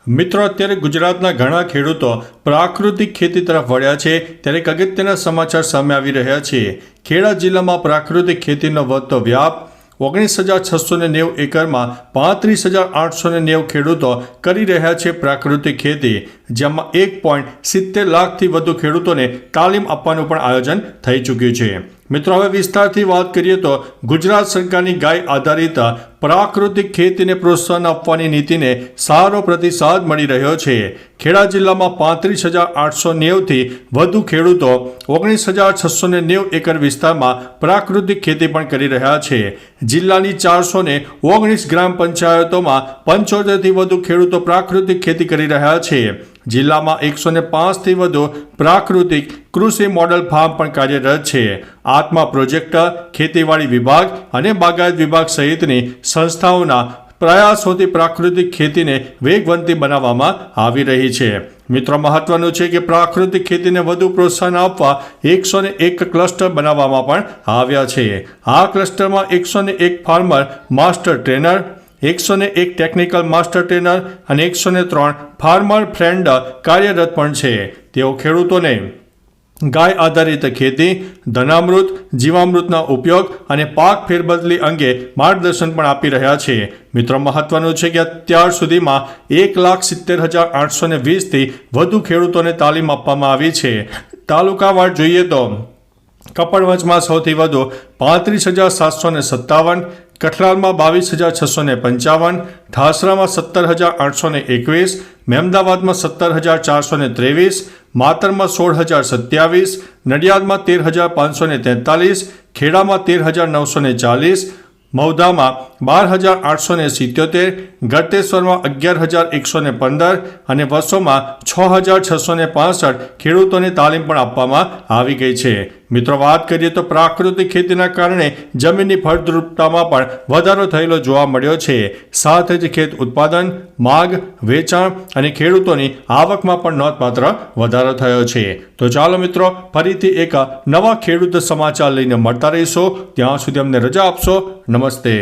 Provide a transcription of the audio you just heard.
મિત્રો, અત્યારે ગુજરાતના ઘણા ખેડૂતો પ્રાકૃતિક ખેતી તરફ વળ્યા છે, ત્યારે એક અગત્યના સમાચાર સામે આવી રહ્યા છે। ખેડા જિલ્લામાં પ્રાકૃતિક ખેતીનો વધતો વ્યાપ। 19,690 એકરમાં 35,890 ખેડૂતો કરી રહ્યા છે પ્રાકૃતિક ખેતી, જેમાં 1.70 લાખથી વધુ ખેડૂતોને તાલીમ આપવાનું પણ આયોજન થઈ ચૂક્યું છે। મિત્રો, હવે વિસ્તારથી વાત કરીએ તો ગુજરાત સરકારની ગાય આધારિત પ્રાકૃતિક ખેતીને પ્રોત્સાહન આપવાની નીતિને સારો પ્રતિસાદ મળી રહ્યો છે। ખેડા જિલ્લામાં 35,890થી વધુ ખેડૂતો 19,690 એકર વિસ્તારમાં પ્રાકૃતિક ખેતી પણ કરી રહ્યા છે। જિલ્લાની 419 ગ્રામ પંચાયતોમાં 75થી વધુ ખેડૂતો પ્રાકૃતિક ખેતી કરી રહ્યા છે। જિલ્લામાં 105થી વધુ પ્રાકૃતિક કૃષિ મોડલ ફાર્મ પણ કાર્યરત છે। આત્મા પ્રોજેક્ટ, ખેતીવાડી વિભાગ અને બાગાયત વિભાગ સહિતની સંસ્થાઓના પ્રયાસોથી પ્રાકૃતિક ખેતીને વેગવંતી બનાવવામાં આવી રહી છે। મિત્રો, મહત્વનું છે કે પ્રાકૃતિક ખેતીને વધુ પ્રોત્સાહન આપવા 101 ક્લસ્ટર બનાવવામાં પણ આવ્યા છે। આ ક્લસ્ટરમાં 101 farmer master trainer, 101 technical master trainer અને 103 ફાર્મર ફ્રેન્ડ કાર્યરત પણ છે। તેઓ ખેડૂતોને ગાય આધારિત ખેતી, ધનામૃત, જીવામૃતના ઉપયોગ અને પાક ફેરબદલી અંગે માર્ગદર્શન પણ આપી રહ્યા છે। મિત્રો, મહત્વનું છે કે અત્યાર સુધીમાં 1,70,820થી વધુ ખેડૂતોને તાલીમ આપવામાં આવી છે। તાલુકાવાર જોઈએ તો કપડવંજમાં સૌથી વધુ 35,757, કઠલાલમાં 22,655, ઠાસરામાં 17,821, મહેમદાવાદમાં 17,423, માતરમાં 16,027, નડિયાદમાં 13,543, ખેડામાં 13,940, મૌધામાં 12,877, ગળતેશ્વરમાં 11,115 અને વસોમાં 6,665 ખેડૂતોને તાલીમ પણ આપવામાં આવી ગઈ છે। મિત્રો, વાત કરીએ તો પ્રાકૃતિક ખેતીના કારણે જમીનની ફળદ્રુપતામાં પણ વધારો થયેલો જોવા મળ્યો છે। સાથે જ ખેત ઉત્પાદન, માંગ, વેચાણ અને ખેડૂતોની આવકમાં પણ નોંધપાત્ર વધારો થયો છે। તો ચાલો મિત્રો, ફરીથી એક નવા ખેડૂત સમાચાર લઈને મળતા રહીશો। ત્યાં સુધી અમને રજા આપશો। નમસ્તે।